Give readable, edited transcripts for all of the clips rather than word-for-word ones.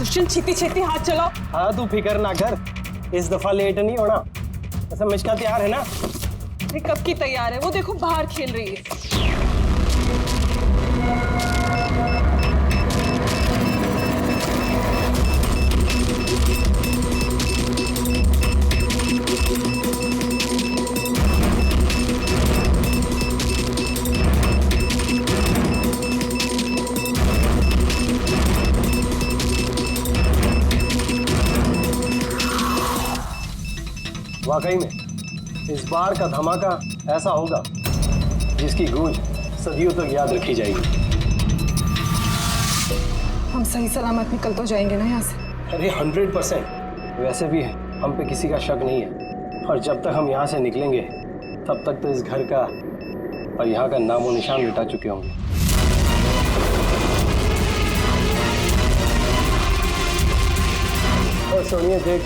दुष्यंत छेती छेती हाथ चलाओ। हाँ तू फिक्र ना कर, इस दफा लेट नहीं होना। ऐसा मिश्का तैयार है ना? अरे कब की तैयार है, वो देखो बाहर खेल रही है। वाकई में इस बार का धमाका ऐसा होगा जिसकी गूंज सदियों तक याद रखी जाएगी। हम सही सलामत निकल तो जाएंगे ना यहाँ से? अरे 100%। वैसे भी हम पे किसी का शक नहीं है, और जब तक हम यहाँ से निकलेंगे तब तक तो इस घर का और यहाँ का नामो निशान मिटा चुके होंगे। और सुनिए, देख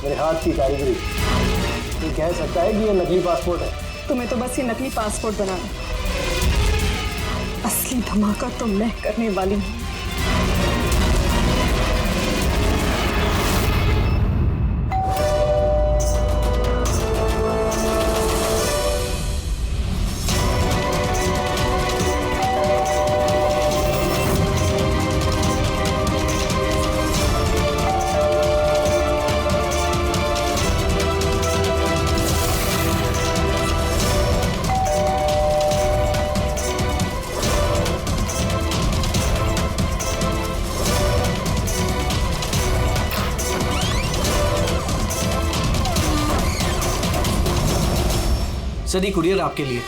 मेरे हाथ की कारीगरी, ये कह सकता है कि ये नकली पासपोर्ट है। तुम्हें तो बस ये नकली पासपोर्ट बनाना, असली धमाका तो मैं करने वाली हूँ। सर ये कुरियर आपके लिए।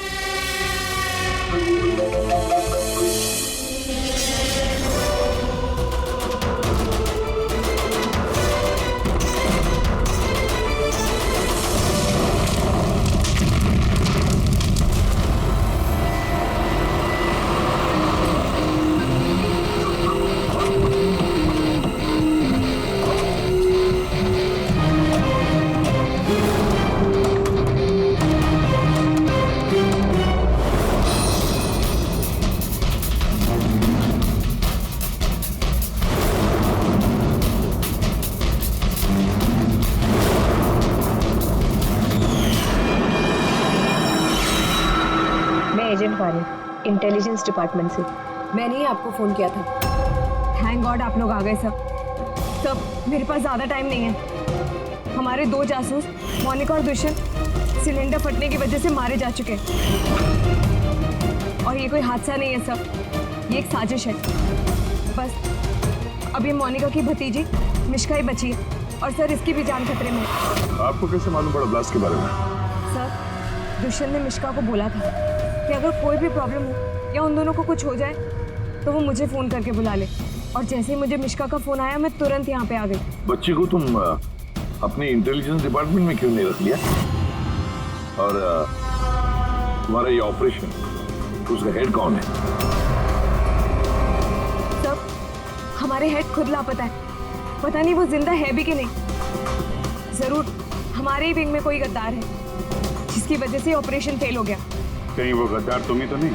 एजेंट वारियर, इंटेलिजेंस डिपार्टमेंट से। मैंने ही आपको फोन किया था। थैंक गॉड आप लोग आ गए। सब मेरे पास ज्यादा टाइम नहीं है। हमारे 2 जासूस मोनिका और दुष्यंत सिलेंडर फटने की वजह से मारे जा चुके हैं, और ये कोई हादसा नहीं है सब, ये एक साजिश है। बस अब ये मोनिका की भतीजी मिश्का ही बची है, और सर इसकी भी जान खतरे में है। आपको कैसे मालूम पड़ा ब्लास्ट के बारे में? सर दुष्यंत ने मिश्का को बोला था कि अगर कोई भी प्रॉब्लम हो या उन दोनों को कुछ हो जाए तो वो मुझे फोन करके बुला ले, और जैसे ही मुझे मिश्का का फोन आया मैं तुरंत यहाँ पे आ गई। बच्ची को तुम अपने इंटेलिजेंस डिपार्टमेंट में क्यों नहीं रख लिया? और तुम्हारा ये ऑपरेशन, उसका हेड कौन है? सब हमारे हेड खुद लापता है, पता नहीं वो जिंदा है भी कि नहीं। जरूर हमारे ही विंग में कोई गद्दार है जिसकी वजह से ऑपरेशन फेल हो गया। कहीं वो गद्दार तुम ही तो नहीं?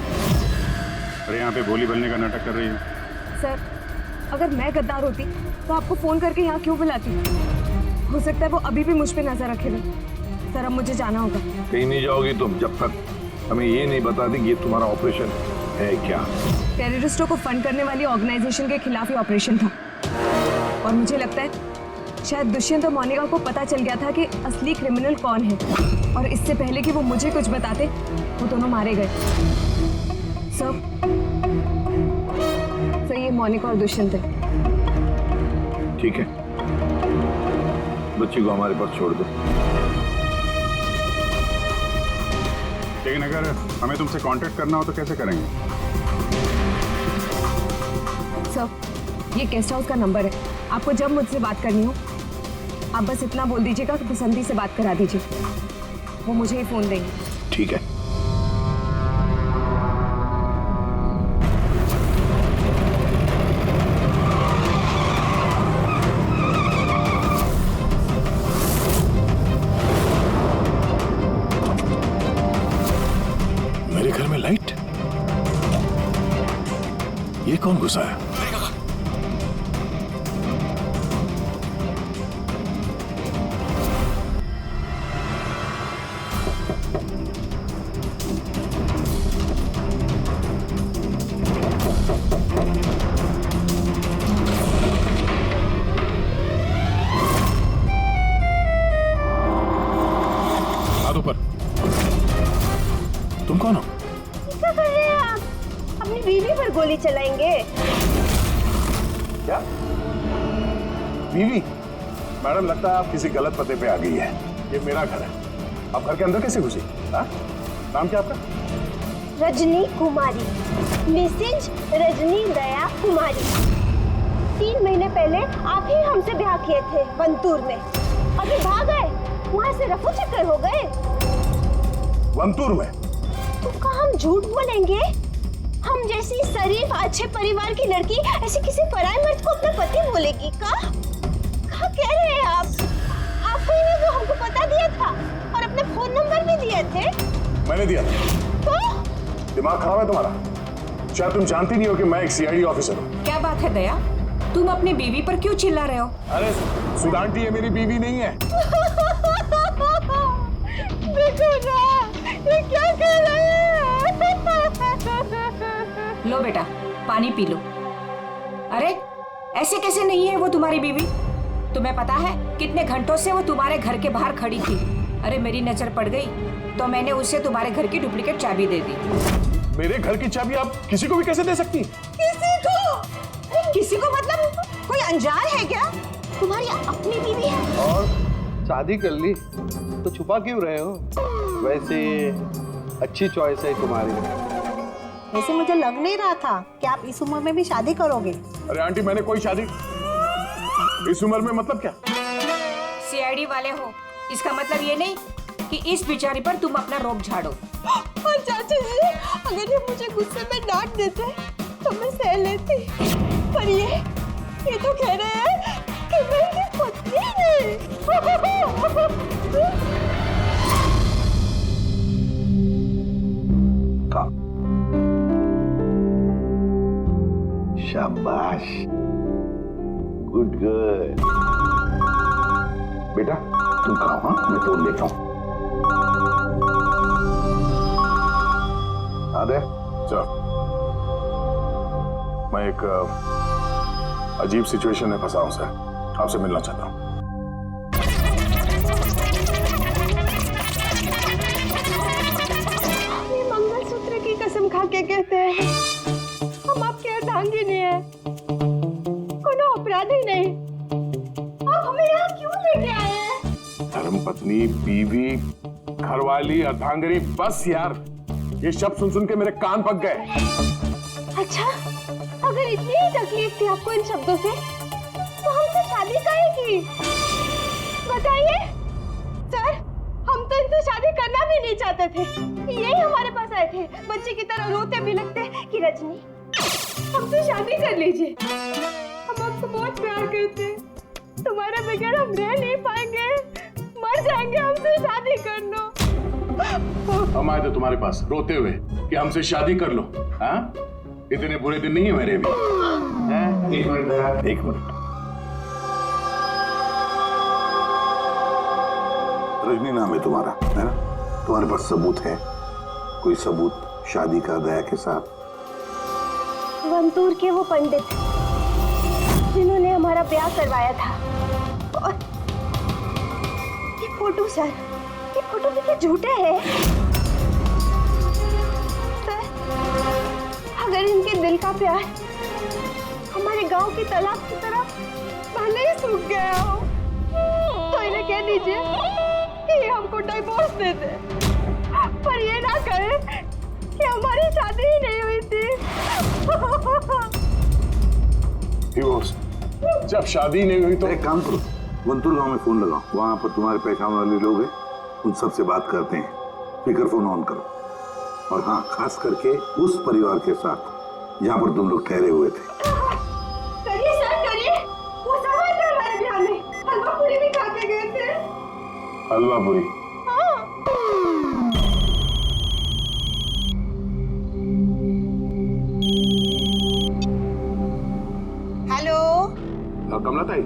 अरे यहाँ पे बोली बनने का नाटक कर रही हो। सर अगर मैं गद्दार होती तो आपको फोन करके यहाँ क्यों बुलाती? हो सकता है वो अभी भी मुझ पे नजर रखे हुए। सर अब मुझे जाना होगा। कहीं नहीं जाओगी तुम जब तक हमें ये नहीं बता दी कि ये तुम्हारा ऑपरेशन है क्या। टेररिस्टों को फंड करने वाली ऑर्गेनाइजेशन के खिलाफ ही ऑपरेशन था, और मुझे लगता है शायद दुष्यंत और मोनिका को पता चल गया था कि असली क्रिमिनल कौन है, और इससे पहले कि वो मुझे कुछ बताते वो दोनों मारे गए। सर ये मोनिका और दुष्यंत है। ठीक है, बच्ची को हमारे पास छोड़ दो। लेकिन अगर हमें तुमसे कांटेक्ट करना हो तो कैसे करेंगे? सर ये गेस्ट हाउस का नंबर है, आपको जब मुझसे बात करनी हो आप बस इतना बोल दीजिएगा कि बसंती से बात करा दीजिए, वो मुझे ही फोन देंगे। ठीक है। मेरे घर में लाइट, ये कौन घुसा है? क्या? बीवी? मैडम लगता है आप किसी गलत पते पे आ गई है। ये मेरा घर है, आप घर के अंदर कैसे घुसी? हाँ? नाम क्या आपका? रजनी कुमारी, मिसेज रजनी दया कुमारी। 3 महीने पहले आप ही हमसे ब्याह किए थे वंतूर में, अभी भाग गए, वहाँ से रफू चक्कर हो गए। वंतूर में? तो कहाँ हम झूठ बोलेंगे? हम जैसी शरीफ अच्छे परिवार की लड़की ऐसे किसी पराये मर्द को अपना पति बोलेगी का? क्या कह रहे हैं आप? आपको ही नहीं वो हमको पता दिया था और अपने फोन नंबर भी दिए थे। मैंने दिया था। तो दिमाग खराब है तुम्हारा? शायद तुम जानती नहीं हो कि मैं एक सीआईडी ऑफिसर हूँ। क्या बात है दया, तुम अपनी बीवी पर क्यों चिल्ला रहे हो? अरे सुधांटी ये मेरी बीवी नहीं है। देखो ना, ये क्या कह रहे हैं? लो बेटा, पानी पी लो। अरे ऐसे कैसे नहीं है वो तुम्हारी बीवी? तुम्हें पता है कितने घंटों से वो तुम्हारे घर के बाहर खड़ी थी। अरे मेरी नजर पड़ गई तो मैंने उसे तुम्हारे घर की डुप्लीकेट चाबी दे दी। मेरे घर की चाबी आप किसी को भी कैसे दे सकती? किसी को? किसी को मतलब कोई अनजान है क्या? तुम्हारी अपनी बीवी है। और शादी कर ली तो छुपा क्यों रहे हो? वैसे अच्छी चॉइस है तुम्हारी। वैसे मुझे लग नहीं रहा था कि आप इस उम्र में भी शादी करोगे। अरे आंटी मैंने कोई शादी इस उम्र में मतलब क्या? सीआईडी वाले हो, इसका मतलब ये नहीं कि इस बिचारी पर तुम अपना रोब झाड़ो। और चाचा जी, अगर ये मुझे गुस्से में डांट देते तो मैं सह लेती, पर ये तो कह रहे हैं कि मैं इनकी पत्नी नहीं। शाबाश, गुड गर्ल। बेटा तुम खाओ, हाँ मैं फोन लेता हूँ। आदे चल, मैं एक अजीब सिचुएशन में फंसा हूं सर, आपसे मिलना चाहता हूँ। ये मंगलसूत्र की कसम खा के कहते हैं हम आपके अर्धांगिनी हैं, कोनो अपराधी नहीं। आप हमें यहाँ क्यों लेके आए हैं? धर्मपत्नी, बीवी, घरवाली, अर्धांगिनी, बस यार ये शब्द सुन सुन के मेरे कान पक गए। अच्छा, अगर इतनी ही तकलीफ थी आपको इन शब्दों से, तो हमसे शादी काहे की? बताइए सर, हम तो इनसे शादी करना भी नहीं चाहते थे। यही हमारे पास आए थे, बच्चे की तरह रोते बिलखते कि रजनी हमसे शादी कर लीजिए, हम आपसे बहुत प्यार करते हैं, तुम्हारे बगैर हम रह नहीं पाएंगे, मर जाएंगे, हमसे शादी कर लो। हम आए थे तुम्हारे पास रोते हुए कि हमसे शादी कर लो। हाँ, इतने बुरे दिन नहीं है मेरे भी। एक मिनट दया, एक मिनट। रजनी नाम है तुम्हारा, है ना? तुम्हारे पास सबूत है? कोई सबूत शादी का दया के साथ? वंतूर के वो पंडित जिन्होंने हमारा ब्याह करवाया था, और ये फोटो सर, ये फोटो भी क्या झूठे हैं? सर, अगर इनके दिल का प्यार हमारे गांव की तालाब की तरह भले ही सूख गया हो, तो इन्हें कह दीजिए कि ये हमको डिवोर्स दे दे, पर ये ना कहे कि हमारी शादी ही नहीं हुई थी। डिवोर्स? जब शादी नहीं हुई तो एक काम करो, वंतूर गांव में फोन लगाओ, वहां पर तुम्हारे पहचान वाले लोग हैं, उन सबसे बात करते हैं। स्पीकर फोन ऑन करो, और हाँ, खास करके उस परिवार के साथ जहां पर तुम लोग ठहरे हुए थे। करिए सर, करिए। वो सब आए थे हमारे ब्याह में, हलवा पूरी भी खा के गए थे। हलवा पूरी? हाँ। हेलो कमला ताई,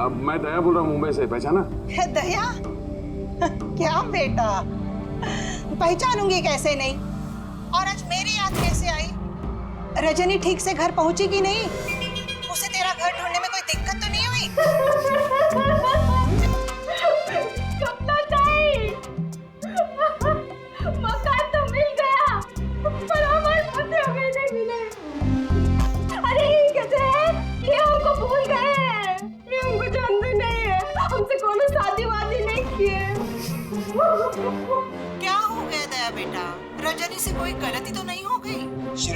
अब मैं दया बोल रहा हूँ मुंबई से, पहचाना? दया? क्या बेटा, पहचानूंगी कैसे नहीं? और आज मेरी याद कैसे आई? रजनी ठीक से घर पहुंची कि नहीं? उसे तेरा घर ढूंढने में कोई दिक्कत तो नहीं हुई? कमला ताई, मकान तो मिल गया, पर हमारे पति हमें नहीं मिले। अरे ये कैसे है? ये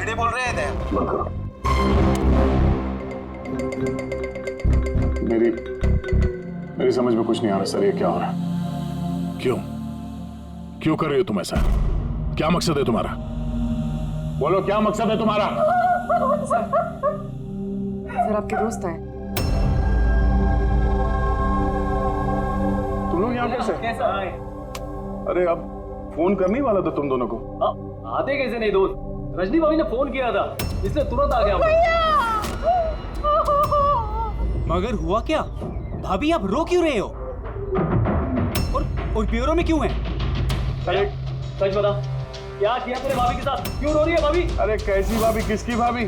छिड़े बोल रहे हैं दया। बंद करो। मेरी समझ में कुछ नहीं आ रहा सर, ये क्या हो रहा है? क्यों क्यों कर रहे हो तुम ऐसा? क्या मकसद है तुम्हारा? बोलो, क्या मकसद है तुम्हारा? सर आपके दोस्त आए। तुम लोग यहाँ कैसे? अरे अब फोन करने ही वाला था तुम दोनों को। आते कैसे नहीं दोस्त? रजनी भाभी ने फोन किया था, इसलिए तुरंत आ गया। मगर हुआ क्या? भाभी आप रो क्यों रहे हो? और ब्यूरो में क्यों हैं? सच बता, क्या किया तेरे भाभी के साथ? क्यों रो रही है भाभी? अरे कैसी भाभी, किसकी भाभी?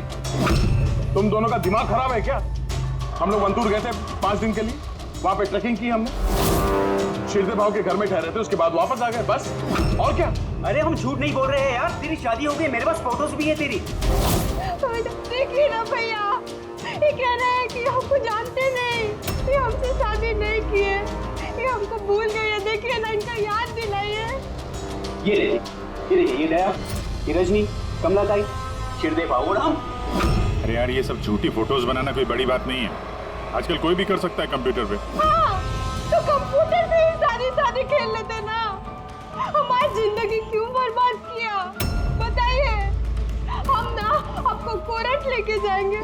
तुम दोनों का दिमाग खराब है क्या? हम लोग वंतूर गए थे 5 दिन के लिए, वहां पे ट्रैकिंग की हमने, शिरदे भाव के घर में ठहरे थे, उसके बाद वापस आ गए, बस। और क्या? अरे हम झूठ नहीं बोल रहे हैं यार, तेरी शादी हो गई, मेरे पास फोटोज भी है तेरी। देखिए ना भैया, ये कह रहे हैं कि हमको जानते नहीं, ये हमसे शादी नहीं किए, ये हमको भूल गए हैं। देखिए ना, इनका याद दिलाइए। ये दया, ये रजनी, कमला ताई, शिरदे भाव और हम। अरे यार, ये सब झूठी फोटोज बनाना कोई बड़ी बात नहीं है, आजकल कोई भी कर सकता है कंप्यूटर पे। हाँ, तो कंप्यूटर से ही सारी शादी खेल लेते ना। हमारी जिंदगी क्यों बर्बाद किया बताइए? हम ना आपको कोर्ट लेके जाएंगे।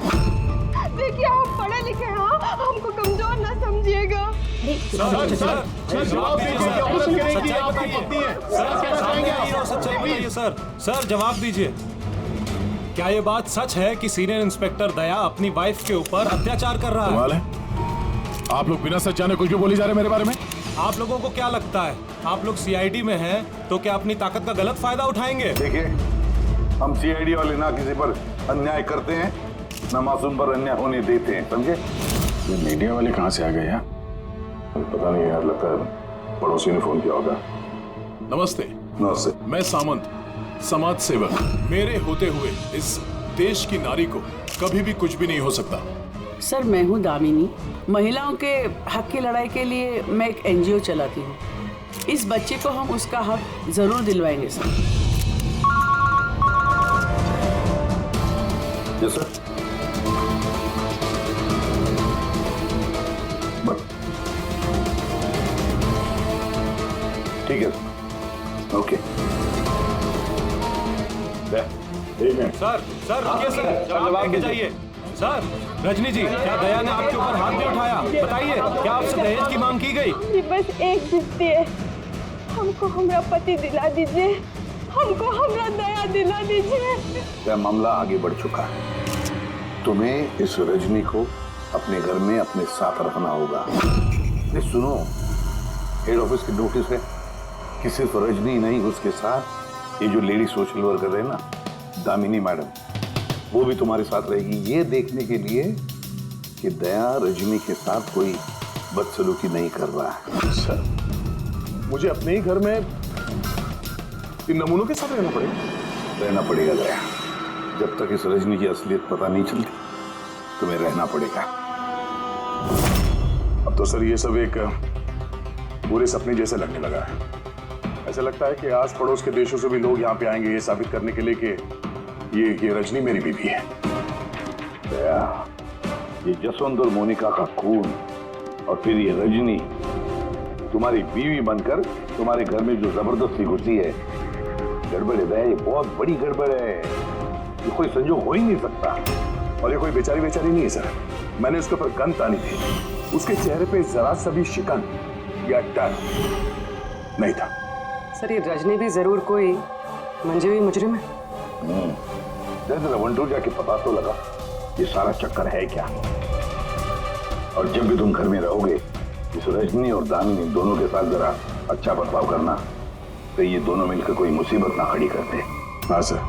देखिए, हम पढ़े लिखे हैं, हमको कमजोर ना समझिएगा। सर जवाब दीजिए, क्या ये बात सच है कि सीनियर इंस्पेक्टर दया अपनी वाइफ के ऊपर अत्याचार कर रहा कमाल है, आप लोग बिना सच जाने कुछ भी बोली जा रहे हैं मेरे बारे में। आप लोगों को क्या लगता है, आप लोग सीआईडी में हैं तो क्या अपनी ताकत का गलत फायदा उठाएंगे? देखिए, हम सीआईडी वाले ना किसी पर अन्याय करते हैं, ना मासूम पर अन्याय होने देते हैं, समझे? ये मीडिया वाले कहाँ से आ गए यार? पता नहीं यार, लगता है पड़ोसी ने फोन किया होगा। नमस्ते। नमस्ते। मैं सामंत, समाज सेवक। मेरे होते हुए इस देश की नारी को कभी भी कुछ भी नहीं हो सकता। सर, मैं हूँ दामिनी, महिलाओं के हक की लड़ाई के लिए मैं एक एनजीओ चलाती हूँ। इस बच्चे को हम उसका हक जरूर दिलवाएंगे सर। Yes sir. ठीक है, ओके। सर रुकिए सर, जवाब देके जाइए। सर, रजनी जी, क्या दया ने आपके ऊपर हाथ नहीं उठाया? बताइए, क्या आपसे दहेज की मांग की गई? बस एक जिद्दी है, हमको हमारा पति दिला दीजिए, हमको हमारा दया दिला दीजिए। यह मामला आगे बढ़ चुका है, तुम्हें इस रजनी को अपने घर में अपने साथ रखना होगा। नहीं सुनो, हेड ऑफिस की नोटिस है कि सिर्फ रजनी नहीं, उसके साथ ये जो लेडी सोशल वर्कर है ना, दामिनी मैडम, वो भी तुम्हारे साथ रहेगी, ये देखने के लिए कि दया रजनी के साथ कोई बदसलूकी नहीं कर रहा है। सर, मुझे अपने ही घर में इन नमूनों के साथ रहना पड़ेगा? रहना पड़ेगा दया, जब तक इस रजनी की असलियत पता नहीं चलती तुम्हें रहना पड़ेगा। अब तो सर ये सब एक बुरे सपने जैसे लगने लगा है। ऐसा लगता है कि आस पड़ोस के देशों से भी लोग यहाँ पे आएंगे ये साबित करने के लिए कि ये रजनी मेरी बीवी है। दया, ये जसवंत और मोनिका का खून और फिर ये रजनी तुम्हारी बीवी बनकर तुम्हारे घर में जो जबरदस्ती घुसी है, गड़बड़ है दया, ये बहुत बड़ी गड़बड़ है, ये कोई संजोग हो ही नहीं सकता। और ये कोई बेचारी नहीं है सर, मैंने उसके ऊपर गन तानी थी, उसके चेहरे पे जरा सा भी शिकन या डर नहीं था। सर, ये रजनी भी जरूर कोई मंजे हुई मुजरिम है। जरा वंटूर जाके पता तो लगा ये सारा चक्कर है क्या। और जब भी तुम घर में रहोगे, इस रजनी और दामिनी दोनों के साथ जरा अच्छा बर्ताव करना, तो ये दोनों मिलकर कोई मुसीबत ना खड़ी करते। हाँ सर,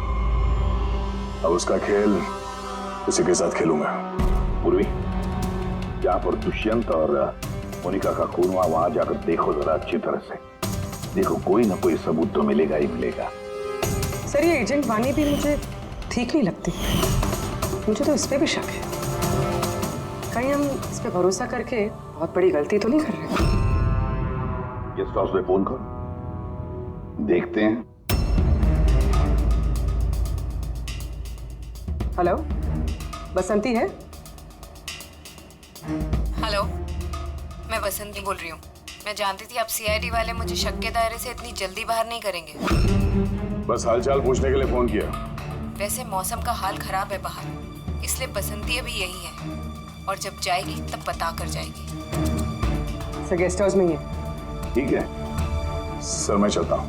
अब उसका खेल उसी के साथ खेलूंगा। पूर्वी, जहाँ पर दुष्यंत और मोनिका का खून हुआ, वहां जाकर देखो जरा अच्छी तरह से, देखो कोई ना कोई सबूत तो मिलेगा ही मिलेगा। सर, ये एजेंट वानी भी मुझे ठीक नहीं लगती, मुझे तो इस पे भी शक है। कहीं हम इस पे भरोसा करके बहुत बड़ी गलती तो नहीं कर रहे? गेस्ट हाउस में फोन करो, देखते हैं। हेलो, बसंती है? हेलो, मैं बसंती बोल रही हूँ। मैं जानती थी आप सीआईडी वाले मुझे शक के दायरे से इतनी जल्दी बाहर नहीं करेंगे। बस हालचाल पूछने के लिए फोन किया। वैसे मौसम का हाल खराब है बाहर, इसलिए बसंती अभी यही है और जब जाएगी तब बता कर जाएगी। सर गेस्ट हाउस में ही है। ठीक है सर, मैं चलता हूँ।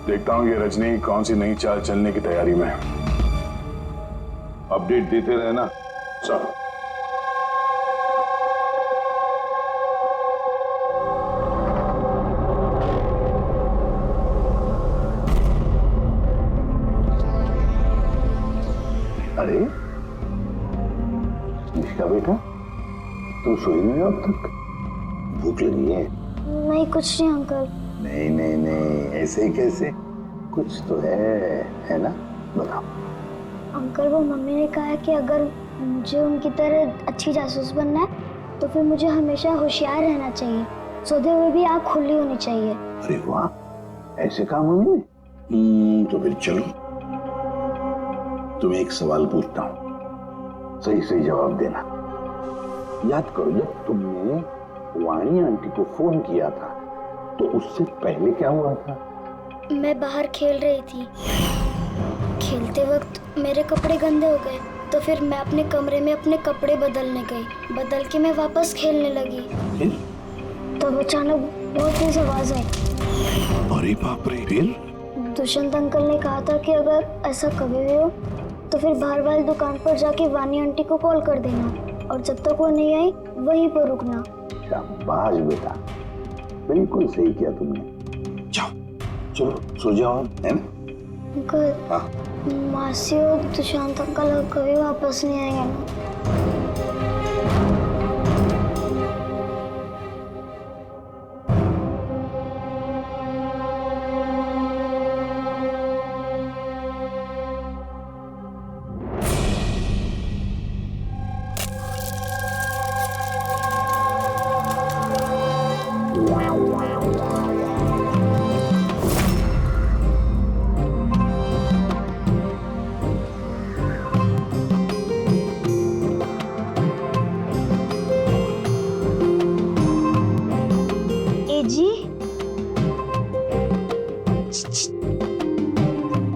देखता हूँ ये रजनी कौन सी नई चाल चलने की तैयारी में है। अपडेट देते रहे ना सर। अरे निष्का बेटा, तुम सोई नहीं हो अब तक? भूख लगी है? नहीं कुछ नहीं अंकल। नहीं नहीं नहीं, ऐसे ही कैसे? कुछ तो है ना? बताओ। अंकल वो मम्मी ने कहा है कि अगर मुझे उनकी तरह अच्छी जासूस बनना है तो फिर मुझे हमेशा होशियार रहना चाहिए, सोते हुए भी आँख खुली होनी चाहिए। अरे वाह, ऐसे काम होंगे? तो फिर चलो, तुम्हें एक सवाल पूछता हूँ, सही सही जवाब देना। याद करो, जब तुमने वाणी आंटी को फोन किया था तो उससे पहले क्या हुआ था? मैं बाहर खेल रही थी। खेलते वक्त मेरे कपड़े गंदे हो गए तो फिर मैं अपने कमरे में अपने कपड़े बदलने गई। बदल के मैं वापस खेलने लगी। तब अचानक बहुत तेज आवाज आई। अरे बाप रे! फिर? दुष्यंत अंकल ने कहा था कि अगर ऐसा कभी भी हो तो फिर बाहर वाली दुकान पर जाके वानी आंटी को कॉल कर देना और जब तक वो नहीं आई वहीं पर रुकना। शाबाश बेटा, बिल्कुल सही किया तुमने। जाओ चलो सो जाओ, है ना? अंकल, हाँ? मासी और दुष्यंत अंकल कभी वापस नहीं आएंगे ना?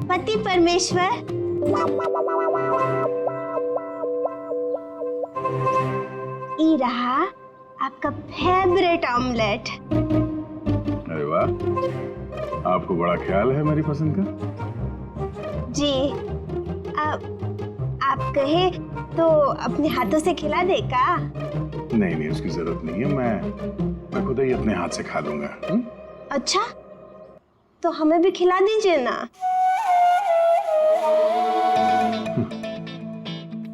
पति परमेश्वर, ये रहा आपका फेवरेट ऑमलेट। अरे वाह, आपको बड़ा ख्याल है मेरी पसंद का। जी, आप कहे तो अपने हाथों से खिला दे का? नहीं नहीं, उसकी जरूरत नहीं है, मैं खुद ही अपने हाथ से खा लूंगा। अच्छा, तो हमें भी खिला दीजिए ना।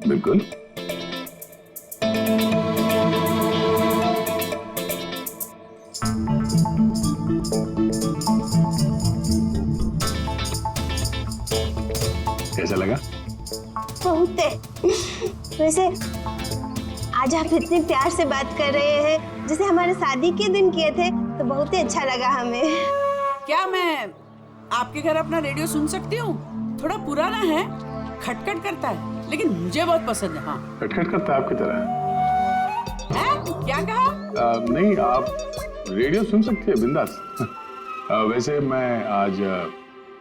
बिल्कुल। कैसा लगा? बहुत है। वैसे आज आप इतने प्यार से बात कर रहे हैं जैसे हमारे शादी के दिन किए थे, तो बहुत ही अच्छा लगा हमें। क्या मैं आपके घर अपना रेडियो सुन सकती हूँ? थोड़ा पुराना है, खटखट करता है, लेकिन मुझे बहुत पसंद है। हाँ, खटखट करता है आपकी तरह है? क्या कहा? नहीं, आप रेडियो सुन सकती है बिंदास। वैसे मैं आज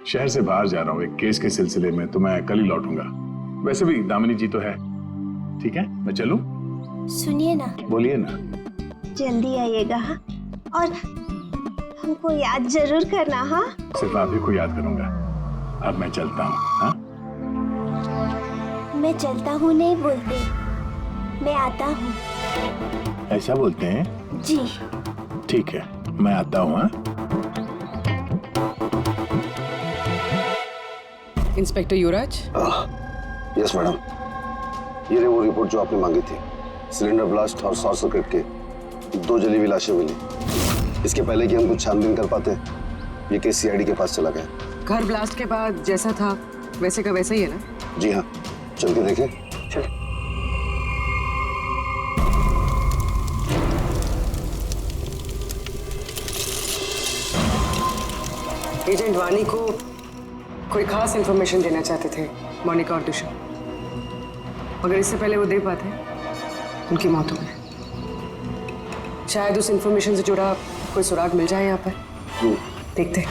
शहर से बाहर जा रहा हूँ एक केस के सिलसिले में, तो मैं कल ही लौटूंगा। वैसे भी दामिनी जी तो है। ठीक है, मैं चलूं? सुनिए ना। बोलिए ना। जल्दी आइएगा और हमको याद जरूर करना। हाँ, सिर्फ आप ही को याद करूंगा। अब मैं चलता हूँ। हाँ? मैं चलता हूँ नहीं बोलते, मैं आता हूँ। ऐसा बोलते हैं? जी। ठीक है, मैं आता हूँ। हाँ? इंस्पेक्टर युवराज। यस मैडम, ये रही वो रिपोर्ट जो आपने मांगी थी। सिलेंडर ब्लास्ट और शॉर्ट सर्किट के 2 जली हुई लाशें मिली। इसके पहले कि हम कुछ छानबीन कर पाते, ये केस सीआईडी के पास चला गया। घर ब्लास्ट के बाद जैसा था वैसे का वैसा ही है ना? जी हाँ, चल के देखें। चल। एजेंट वानी को कोई खास इंफॉर्मेशन देना चाहते थे मोनिका और दुष्यंत। अगर इससे पहले वो दे पाते उनकी मौत हो गई। शायद उस इंफॉर्मेशन से जुड़ा कोई सुराग मिल जाए यहाँ पर। देखते हैं।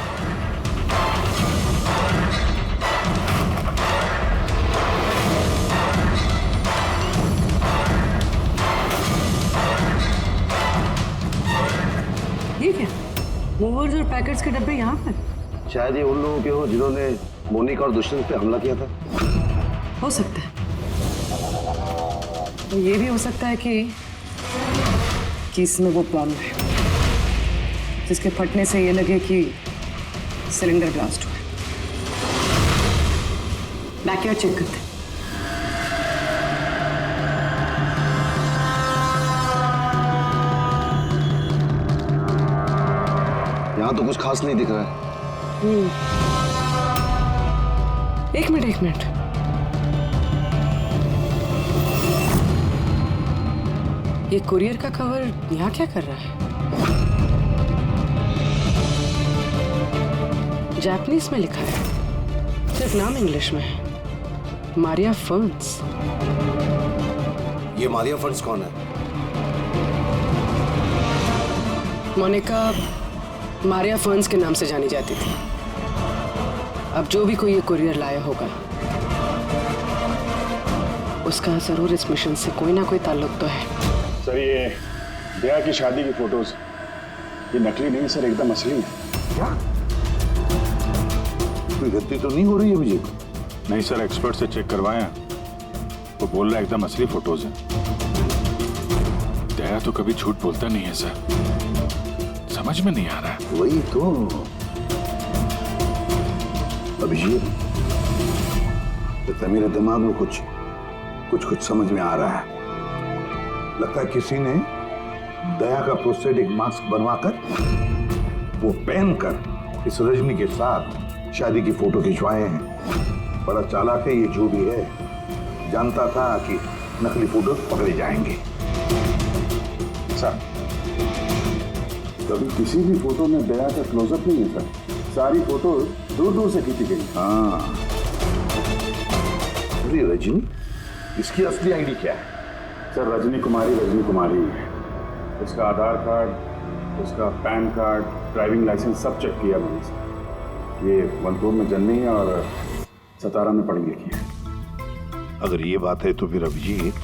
ये क्या? मूवर्स और पैकेट्स के डब्बे यहाँ पर? शायद ये उन लोगों के हो जिन्होंने मोनिका और दुष्यंत पे हमला किया था। हो सकता है। तो ये भी हो सकता है कि इसमें वो बॉम्ब है जिसके फटने से ये लगे कि सिलेंडर ब्लास्ट हुआ। बैकयार्ड चेक करते हैं। यहाँ तो कुछ खास नहीं दिख रहा है। एक मिनट। ये कुरियर का कवर यहाँ क्या कर रहा है? जापानीज में लिखा है, सिर्फ नाम इंग्लिश में है, मारिया फर्न्स। ये मारिया फर्न्स कौन है? मोनिका मारिया फर्न्स के नाम से जानी जाती थी। अब जो भी कोई ये कुरियर लाया होगा उसका जरूर इस मिशन से कोई ना कोई ताल्लुक तो है। सर ये दया की शादी की फोटोज ये नकली नहीं सर, एकदम असली है। क्या? कोई गलती तो नहीं हो रही है मुझे? नहीं सर, एक्सपर्ट से चेक करवाया, वो बोल रहा है एकदम असली फोटोज है। दया तो कभी झूठ बोलता नहीं है सर, समझ में नहीं आ रहा है। वही तो अभिजीत, तो मेरे दिमाग में कुछ समझ में आ रहा है। लगता है किसी ने दया का प्रोस्थेटिक मास्क बनवाकर वो पहनकर इस रजनी के साथ शादी की फोटो खिंचवाए हैं। बड़ा चालाक है ये जो भी है, जानता था कि नकली फोटो पकड़े जाएंगे। सर कभी किसी भी फोटो में दया का क्लोजअप नहीं है सर, सारी फोटो दूर दूर से खींची गई। हाँ, अरे रजनी, इसकी असली आईडी क्या है? सर रजनी कुमारी है। उसका आधार कार्ड, उसका पैन कार्ड, ड्राइविंग लाइसेंस सब चेक किया मैंने सर। ये वंतूर में जन्मी है और सतारा में पढ़ी लिखी है। अगर ये बात है तो फिर अभिजीत,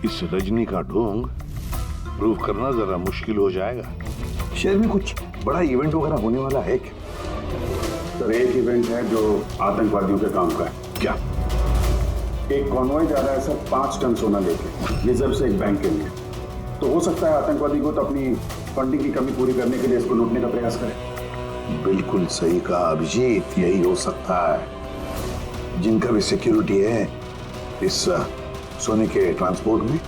इस रजनी का ढोंग प्रूव करना जरा मुश्किल हो जाएगा। शहर में कुछ बड़ा इवेंट वगैरह होने वाला है क्या? सर एक इवेंट है जो आतंकवादियों के काम का है। क्या? एक कॉन्वॉय जा रहा है सर 5 टन सोना लेके रिजर्व से एक बैंक के लिए। तो हो सकता है आतंकवादी को तो अपनी फंडिंग की कमी पूरी करने के लिए इसको लूटने का प्रयास करें। बिल्कुल सही कहा अभिजीत, यही हो सकता है। जिनका भी सिक्योरिटी है इस सोने के ट्रांसपोर्ट में,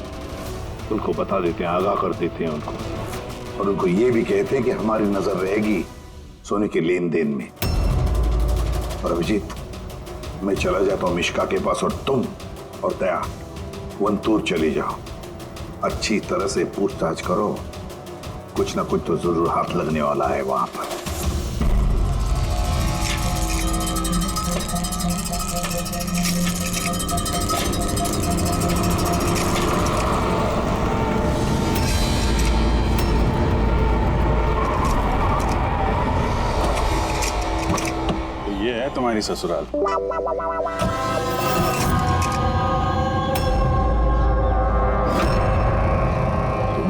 उनको बता देते हैं, आगाह कर देते हैं उनको, और उनको ये भी कहते हैं कि हमारी नजर रहेगी सोने के लेन देन में। और अभिजीत, मैं चला जाता हूँ मिश्का के पास और तुम और दया वंतूर चले जाओ। अच्छी तरह से पूछताछ करो, कुछ ना कुछ तो जरूर हाथ लगने वाला है वहां पर। ये है तुम्हारी ससुराल। तुम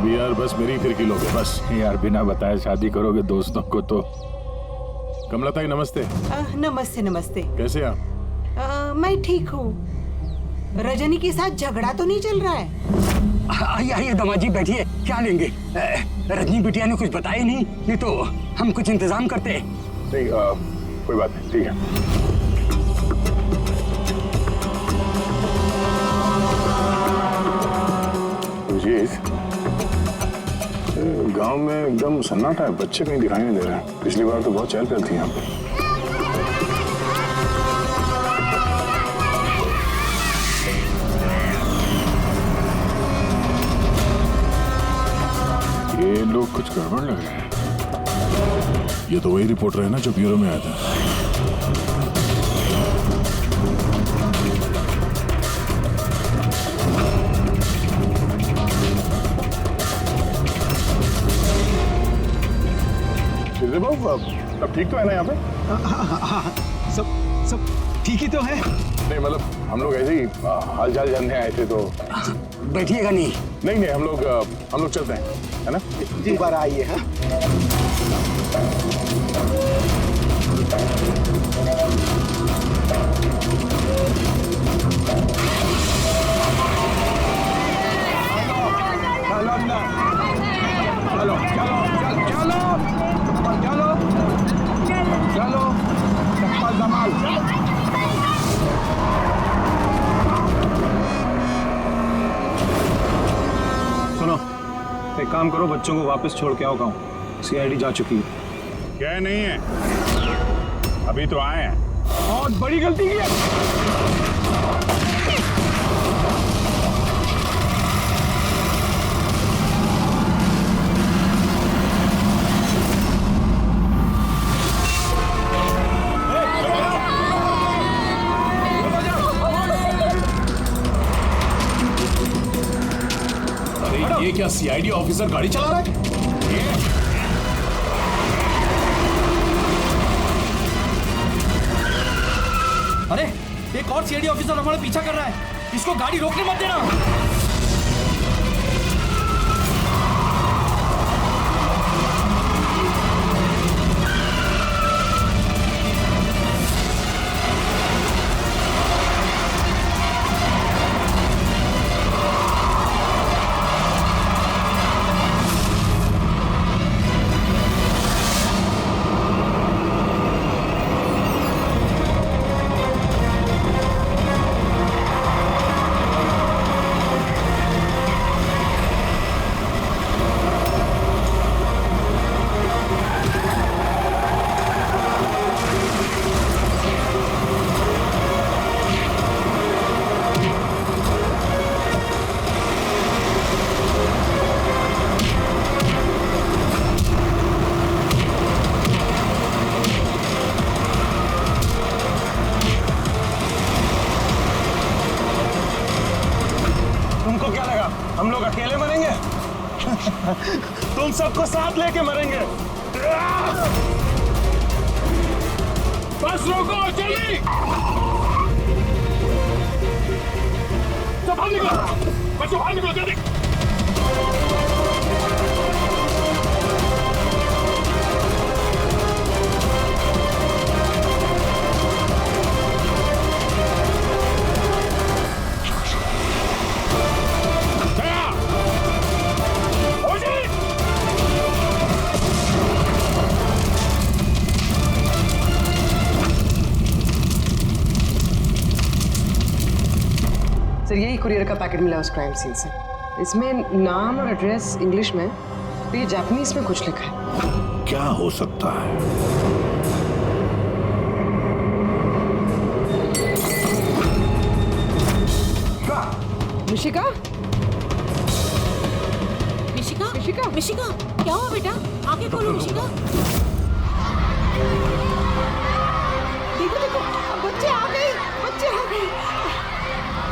भी यार बस मेरी फिर किलोगे बस। यार बिना बताए शादी करोगे दोस्तों को तो। कमला ताई नमस्ते। नमस्ते नमस्ते। कैसे आप? मैं ठीक हूँ। रजनी के साथ झगड़ा तो नहीं चल रहा है? आइए आइए दामाद जी बैठिए, क्या लेंगे? रजनी बिटिया ने कुछ बताया नहीं तो हम कुछ इंतजाम करते। नहीं कोई बात नहीं, ठीक है। गांव में एकदम सन्नाटा है, बच्चे कहीं दिखाई नहीं दे रहे हैं। पिछली बार तो बहुत चहल पहल थी यहाँ पे। ये लोग कुछ गड़बड़ लग रहे हैं। ये तो वही रिपोर्टर है ना जो ब्यूरो में आया था। शिरदे बाबू अब ठीक तो है ना यहाँ पे? हाँ, सब ठीक ही तो है। नहीं मतलब हम लोग ऐसे ही हाल चाल जानने आए थे तो। बैठिएगा नहीं? नहीं हम लोग चलते हैं, है ना? जी दोबारा आइए। हाँ चलो चप्पल धमाल। सुनो, एक काम करो, बच्चों को वापस छोड़ के आओ गाँव। सीआईडी जा चुकी है। क्या नहीं है, अभी तो आए हैं। बहुत बड़ी गलती की है। ये क्या सीआईडी ऑफिसर गाड़ी चला रहा है? अरे एक और सीआईडी ऑफिसर हमारा पीछा कर रहा है, इसको गाड़ी रोकने मत देना। हम लोग अकेले मरेंगे? तुम सबको साथ लेके मरेंगे। बस रोको, जल्दी सब बाहर निकलो, बच्चों बाहर निकलो जल्दी। सर यही कुरियर का पैकेट मिला उस क्राइम सीन से। इसमें नाम और एड्रेस इंग्लिश में, तो ये जापानीज में कुछ लिखा है। क्या हो सकता है? मिशिका? मिशिका? मिशिका? मिशिका? क्या हुआ बेटा? आगे खोलो मिशिका। देखो देखो, बच्चे आ गए, बच्चे आ गए।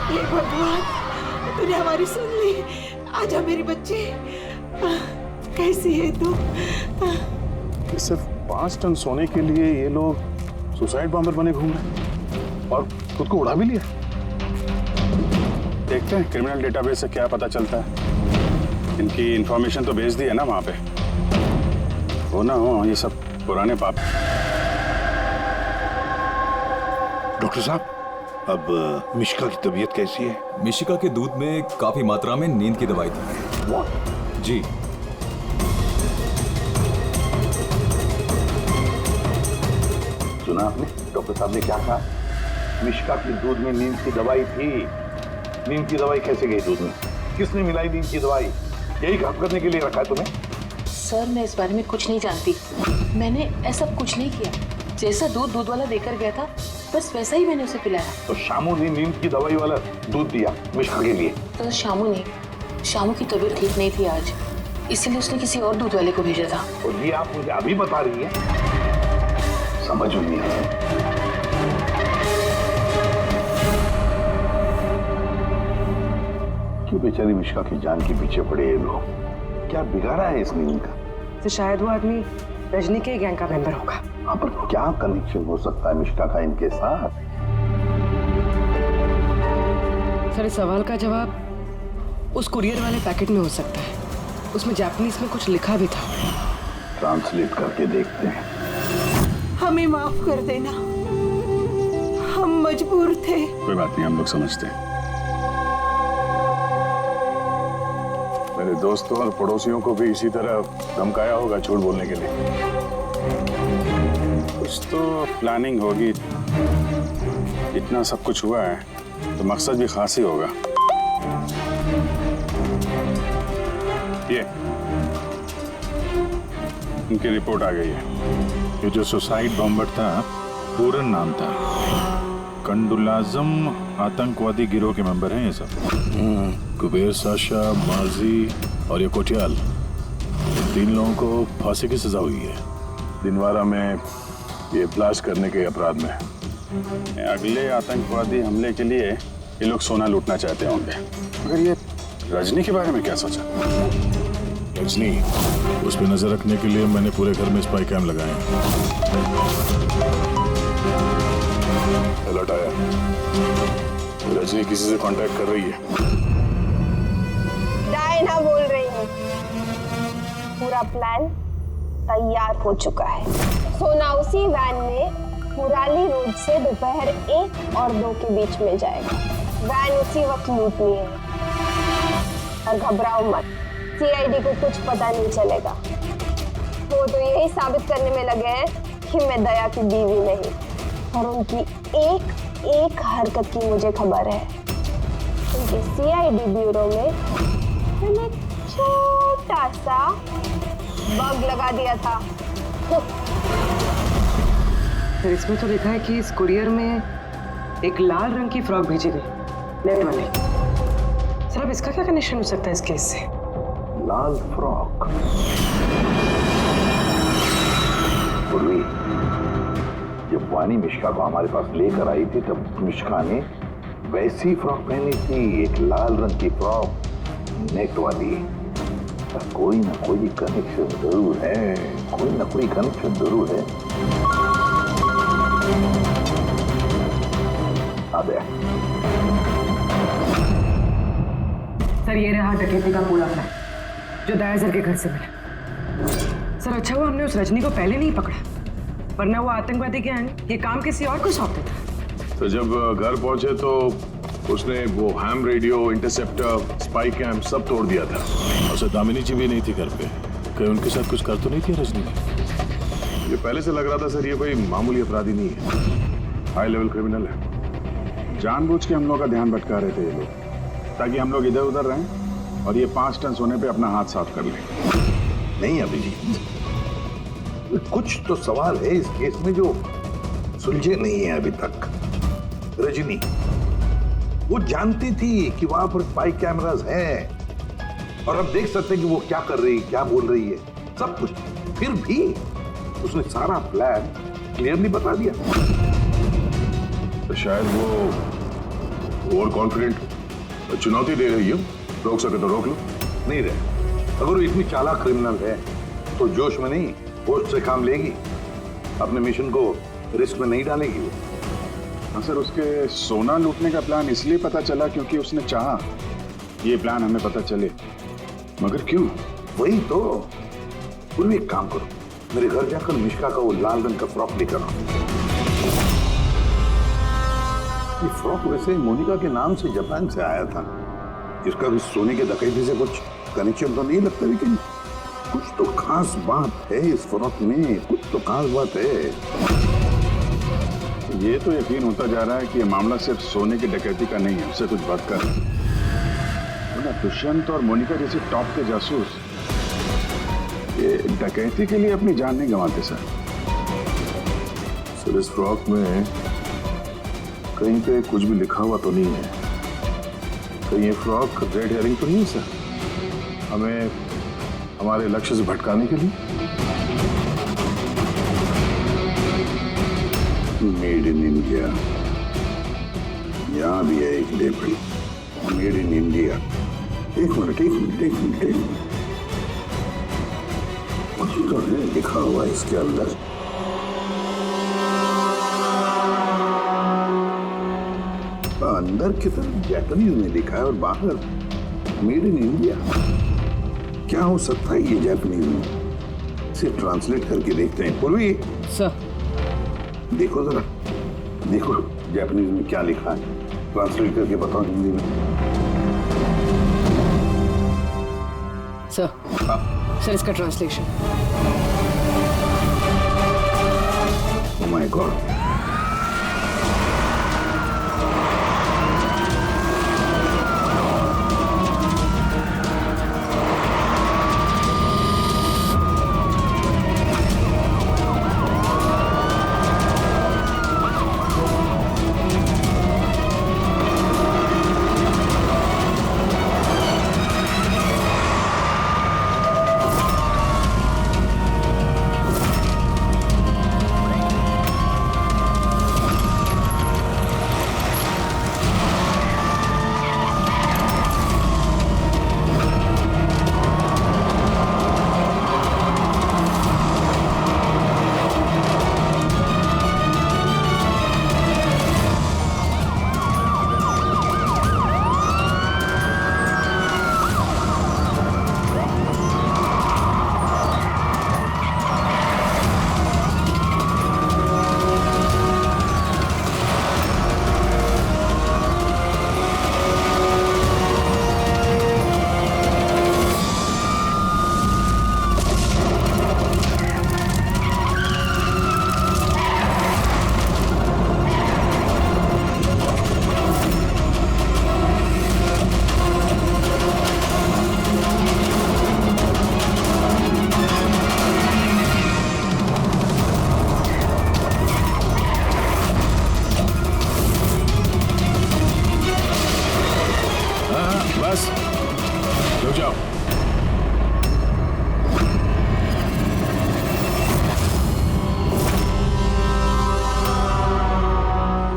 ये भगवान, तूने हमारी सुन ली। आजा मेरे बच्चे। कैसी है तू? सिर्फ 5 टन सोने के लिए ये लोग सुसाइड बॉम्बर बने घूम रहे हैं और खुद को उड़ा भी लिया। देखते हैं क्रिमिनल डेटाबेस से क्या पता चलता है। इनकी इंफॉर्मेशन तो भेज दी है ना वहां पे, हो ना हो ये सब पुराने पाप। डॉक्टर साहब, अब मिशिका की तबीयत कैसी है? मिशिका के दूध में काफी मात्रा में नींद की दवाई थी। What? जी। सुना आपने डॉक्टर साहब ने क्या कहा? मिशिका के दूध में नींद की दवाई थी। नींद की दवाई कैसे गई दूध में? किसने मिलाई नींद की दवाई? यही काम करने के लिए रखा है तुम्हें? सर मैं इस बारे में कुछ नहीं जानती, मैंने ऐसा कुछ नहीं किया। जैसा दूध दूध वाला देकर गया था बस वैसा ही मैंने उसे पिलाया। तो शामू ने नींद की दवाई वाला दूध दिया मिशिका के लिए? तो शामू की तबीयत ठीक नहीं थी आज, इसलिए उसने किसी और दूध वाले को भेजा था। और ये आप मुझे अभी बता रही हैं? समझ में नहीं आ रहा। क्यों बेचारी मिशिका की जान के पीछे पड़े ये लोग? क्या बिगाड़ा है इस नींद का? तो शायद वो आदमी रजनी के गैंग का मेंबर होगा। हाँ, पर क्या कनेक्शन हो सकता है मिश्का का इनके साथ? सर, इस सवाल का जवाब उस कुरियर वाले पैकेट में हो सकता है। उसमें जापानीज में कुछ लिखा भी था। ट्रांसलेट करके देखते हैं। हमें माफ कर देना, हम मजबूर थे। कोई बात नहीं, हम लोग समझते हैं। मेरे दोस्तों और पड़ोसियों को भी इसी तरह धमकाया होगा झूठ बोलने के लिए। कुछ तो प्लानिंग होगी। इतना सब कुछ हुआ है तो मकसद भी खास ही होगा। ये उनकी रिपोर्ट आ गई है। ये जो सुसाइड बॉम्बर था, पूरन नाम था, कंडुलाजम आतंकवादी गिरोह के मेंबर हैं ये सब। कुबेर साशा, माजी और ये कोटियाल, तीन लोगों को फांसी की सजा हुई है दिनवारा में ये ब्लास्ट करने के अपराध में। अगले आतंकवादी हमले के लिए ये लोग सोना लूटना चाहते होंगे। मगर ये रजनी के बारे में क्या सोचा? रजनी, उस पर नजर रखने के लिए मैंने पूरे घर में स्पाई कैम लगाए हैं। अलर्ट आया, रजनी किसी से कांटेक्ट कर रही है। डायना बोल रही है। पूरा प्लान तैयार हो चुका है। सोना उसी वैन में मुराली रोड से दोपहर 1 और 2 के बीच में जाएगा। वैन उसी वक्त लूटनी है। और घबराओ मत, सीआईडी को कुछ पता नहीं चलेगा। वो तो यही साबित करने में लगे हैं कि मैं दया की बीवी नहीं, और उनकी एक एक हरकत की मुझे खबर है। उनके सीआईडी ब्यूरो में मैंने छोटा सा बग लगा दिया था। सर, इसमें तो लिखा है कि इस कुरियर में एक लाल रंग की फ्रॉक भेजी गई, नेट वाली। सर, अब इसका क्या कनेक्शन हो सकता है इस केस से? लाल फ्रॉक? पूर्वी, जब वानी मिश्का को हमारे पास लेकर आई थी तब मिश्का ने वैसी फ्रॉक पहनी थी, एक लाल रंग की फ्रॉक, नेट वाली। कोई ना कोई कनेक्शन जरूर है, कोई ना कोई कनेक्शन जरूर है। आ गया। सर, ये रहा डकैती का पूरा प्लान जो दया सर के घर से मिला। सर, अच्छा हुआ हमने उस रजनी को पहले नहीं पकड़ा, वरना वो आतंकवादी गैंग ये काम किसी और को सौंप देता। तो जब घर पहुंचे तो उसने वो ham radio, interceptor, spy camp सब तोड़ दिया था। और दामिनी जी भी नहीं थी घर पे। कहीं उनके साथ कुछ कर तो नहीं थी रजनी? ये पहले से लग रहा था सर, ये कोई मामूली अपराधी नहीं है, हाई लेवल क्रिमिनल है। जानबूझ के हम लोग का ध्यान भटका रहे थे ये लोग, ताकि हम लोग इधर उधर रहें और ये 5 टन सोने पे अपना हाथ साफ कर लें। नहीं अभिजीत, कुछ तो सवाल है इस केस में जो सुलझे नहीं है अभी तक। रजनी वो जानती थी कि वहां पर स्पाई कैमरास हैं और अब देख सकते हैं कि वो क्या कर रही है, क्या बोल रही है, सब कुछ। फिर भी उसने सारा प्लान क्लियरली बता दिया। तो शायद वो ओवर कॉन्फिडेंट चुनौती दे रही है। रोक सके तो रोक लो। नहीं रहे, अगर वो इतनी चालाक क्रिमिनल है तो जोश में नहीं, होश से काम लेगी, अपने मिशन को रिस्क में नहीं डालेगी वो। हाँ सर, उसके सोना लूटने का प्लान इसलिए पता चला क्योंकि उसने चाहा ये प्लान हमें पता चले। मगर क्यों? वही तो। पूर्व एक काम करो, मेरे घर जाकर मिश्का का वो लाल रंग का फ्रॉक लेकर आओ। ये फ्रॉक वैसे मोनिका के नाम से जापान से आया था। इसका भी सोने के डकैती से कुछ कनेक्शन तो नहीं लगता, लेकिन कुछ तो खास बात है इस फ्रॉक में, कुछ तो खास बात है। ये तो यकीन होता जा रहा है कि ये मामला सिर्फ सोने की डकैती का नहीं है, उससे कुछ बढ़कर है। दुष्यंत और मोनिका जैसे टॉप के जासूस ये डकैती के लिए अपनी जान नहीं गंवाते सर। सर, इस फ्रॉक में कहीं पे कुछ भी लिखा हुआ तो नहीं है? कहीं ये फ्रॉक रेड हेयरिंग तो नहीं है सर, हमें हमारे लक्ष्य से भटकाने के लिए? मेड इन इंडिया, यहाँ भी है एक लेबल, मेड इन इंडिया। एक मिनट, एक मिनट, एक मिनट, एक मिनट। तो है लिखा हुआ इसके अंदर। अंदर की तरफ जापानीज में लिखा है और बाहर मेड इन इंडिया। क्या हो सकता है ये जापानीज में? सिर्फ ट्रांसलेट करके देखते हैं। पूर्वी सर, देखो जरा, देखो जापानीज में क्या लिखा है, ट्रांसलेट करके बताओ हिंदी में। सर, सर इसका translation. Oh my god.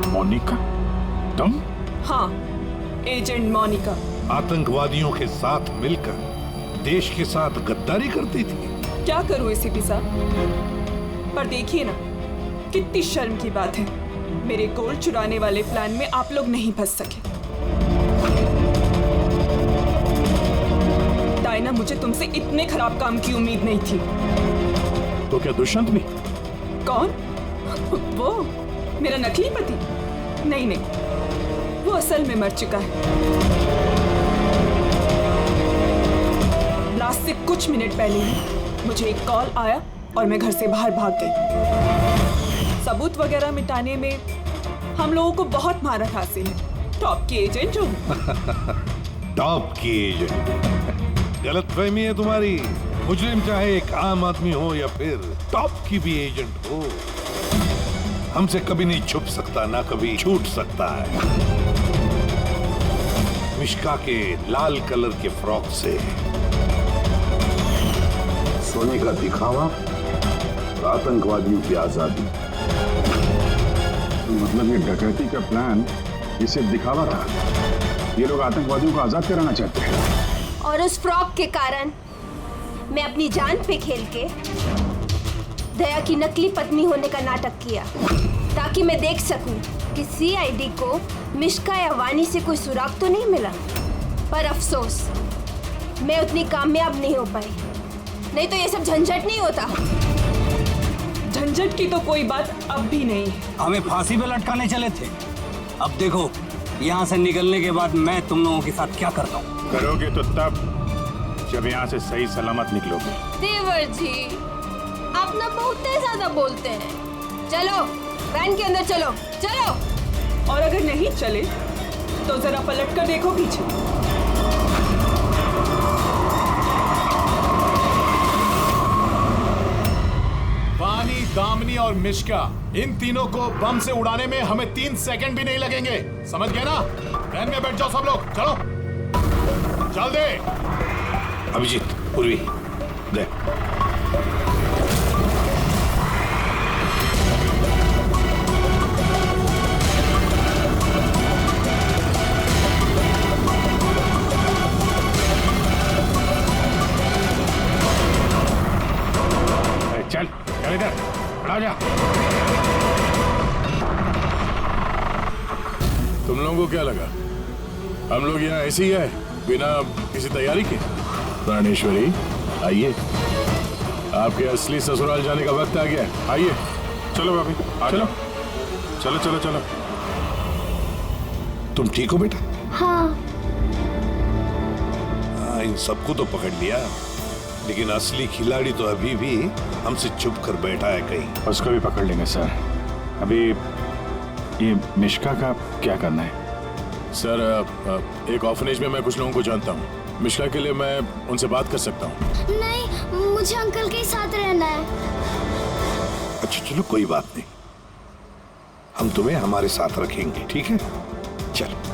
Monica, तुम? हाँ, एजेंट मोनिका। आतंकवादियों के साथ मिलकर देश के साथ गद्दारी करती थी। क्या करूं एसीपी साहब, पर देखिए ना, कितनी शर्म की बात है, मेरे गोल्ड चुराने वाले प्लान में आप लोग नहीं फंस सके। डायना, मुझे तुमसे इतने खराब काम की उम्मीद नहीं थी। तो क्या दुष्यंत भी? कौन? वो मेरा नकली पति? नहीं नहीं, वो असल में मर चुका है। लास्ट से कुछ मिनट पहले ही मुझे एक कॉल आया और मैं घर से बाहर भाग गई। सबूत वगैरह मिटाने में हम लोगों को बहुत महारत हासिल है। टॉप की एजेंट हूँ। टॉप की एजेंट? गलतफहमी है तुम्हारी। मुजरिम चाहे एक आम आदमी हो या फिर टॉप की भी एजेंट हो, हमसे कभी नहीं छुप सकता, ना कभी छूट सकता है। मिश्का के लाल कलर के फ्रॉक से सोने का दिखावा और आतंकवादियों की आजादी। तो मतलब ये डकैती का प्लान ये सिर्फ दिखावा था? ये लोग आतंकवादियों को आजाद कराना चाहते हैं। और उस फ्रॉक के कारण मैं अपनी जान पे खेल के दया की नकली पत्नी होने का नाटक किया, ताकि मैं देख सकूं कि सीआईडी को मिश्का या वानी से कोई सुराग तो नहीं मिला। पर अफसोस, मैं उतनी कामयाब नहीं हो पाई, नहीं तो ये सब झंझट नहीं होता। झंझट की तो कोई बात अब भी नहीं है। हमें फांसी पे लटकाने चले थे, अब देखो यहाँ से निकलने के बाद मैं तुम लोगों के साथ क्या करता हूँ। करोगे तो तब जब यहाँ से सही सलामत निकलोगे। देवर जी, आप ना बहुत ज्यादा बोलते हैं। चलो वैन के अंदर चलो, चलो। और अगर नहीं चले तो जरा पलट कर देखो पीछे। वानी, दामिनी और मिश्का, इन तीनों को बम से उड़ाने में हमें 3 सेकंड भी नहीं लगेंगे। समझ गए ना? वैन में बैठ जाओ सब लोग, चलो चल दे। अभिजीत, पूर्वी, दे। जा। तुम लोगों को क्या लगा हम लोग यहाँ ऐसे ही है बिना किसी तैयारी के? प्राणेश्वरी आइए, आपके असली ससुराल जाने का वक्त आ गया है। आइए। चलो भाभी, चलो चलो चलो चलो। तुम ठीक हो बेटा? हाँ। इन सबको तो पकड़ लिया, लेकिन असली खिलाड़ी तो अभी भी हमसे छुप कर बैठा है कहीं। उसको भी पकड़ लेंगे सर। अभी ये मिश्का का क्या करना है? सर एक ऑर्फनेज में मैं कुछ लोगों को जानता हूँ। मिश्का के लिए मैं उनसे बात कर सकता हूँ। नहीं, मुझे अंकल के साथ रहना है। अच्छा चलो कोई बात नहीं, हम तुम्हें हमारे साथ रखेंगे, ठीक है? चलो।